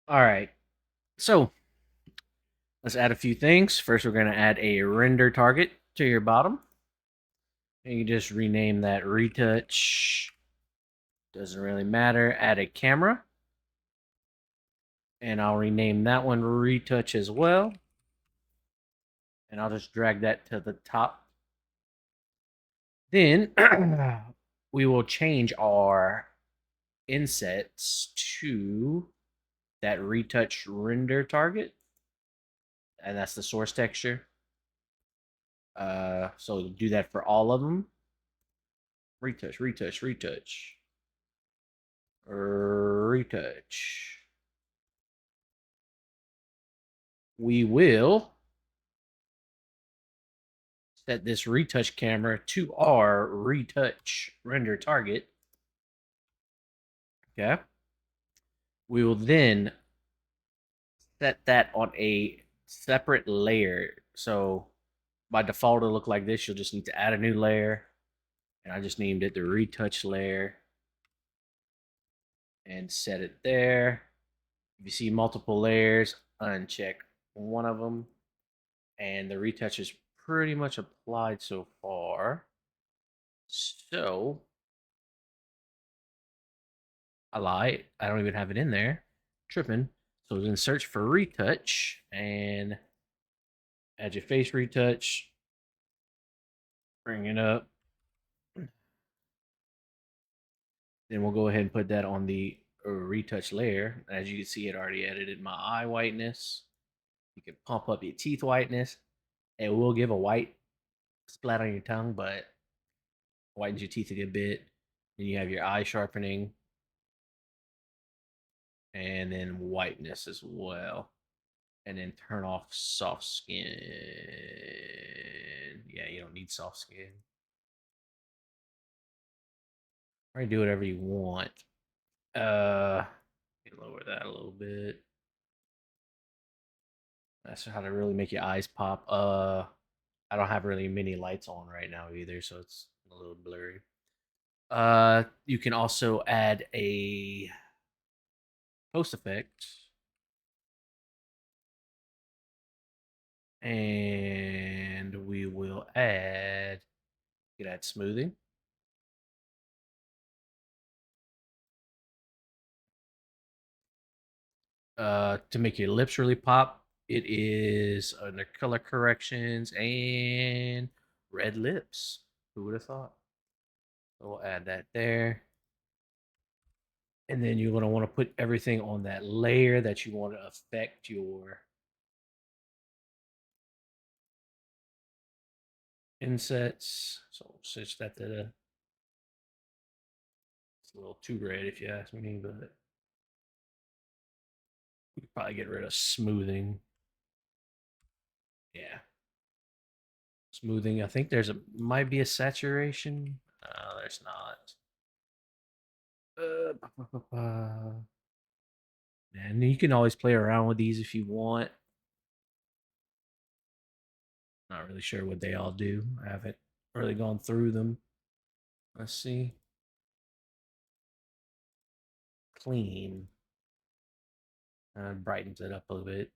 All right. So let's add a few things. First, we're going to add a render target to your bottom. And you just rename that retouch. Doesn't really matter. Add a camera. And I'll rename that one retouch as well. And I'll just drag that to the top. Then we will change our insets to that retouch render target. And that's the source texture. So do that for all of them. Retouch, retouch, retouch, retouch. We will set this retouch camera to our retouch render target. Okay. We will then set that on a separate layer. So by default, it'll look like this. You'll just need to add a new layer. And I just named it the retouch layer and set it there. If you see multiple layers, uncheck one of them. And the retouch is pretty much applied so far. So I lied. I don't even have it in there. Tripping. So then search for retouch and add your face retouch. Bring it up. Then we'll go ahead and put that on the retouch layer. As you can see, it already edited my eye whiteness. You can pump up your teeth whiteness. It will give a white splat on your tongue, but whitens your teeth a good bit. Then you have your eye sharpening and then whiteness as well. And then turn off soft skin. Yeah, you don't need soft skin. Or do whatever you want. Uh, lower that a little bit. That's how to really make your eyes pop. I don't have really many lights on right now either, so it's a little blurry. You can also add a post effect, and we will add. You can add smoothing. To make your lips really pop, it is under color corrections and red lips. Who would have thought? So we'll add that there. And then you're going to want to put everything on that layer that you want to affect your insets. So switch that to the. It's a little too red if you ask me, but we could probably get rid of smoothing. Yeah. Smoothing. I think there's a might be a saturation. There's not. And you can always play around with these if you want. Not really sure what they all do. I haven't really gone through them. Let's see. Clean. Brightens it up a little bit.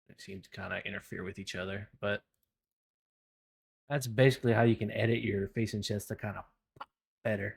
They seem to kind of interfere with each other, but that's basically how you can edit your face and chest to kind of better.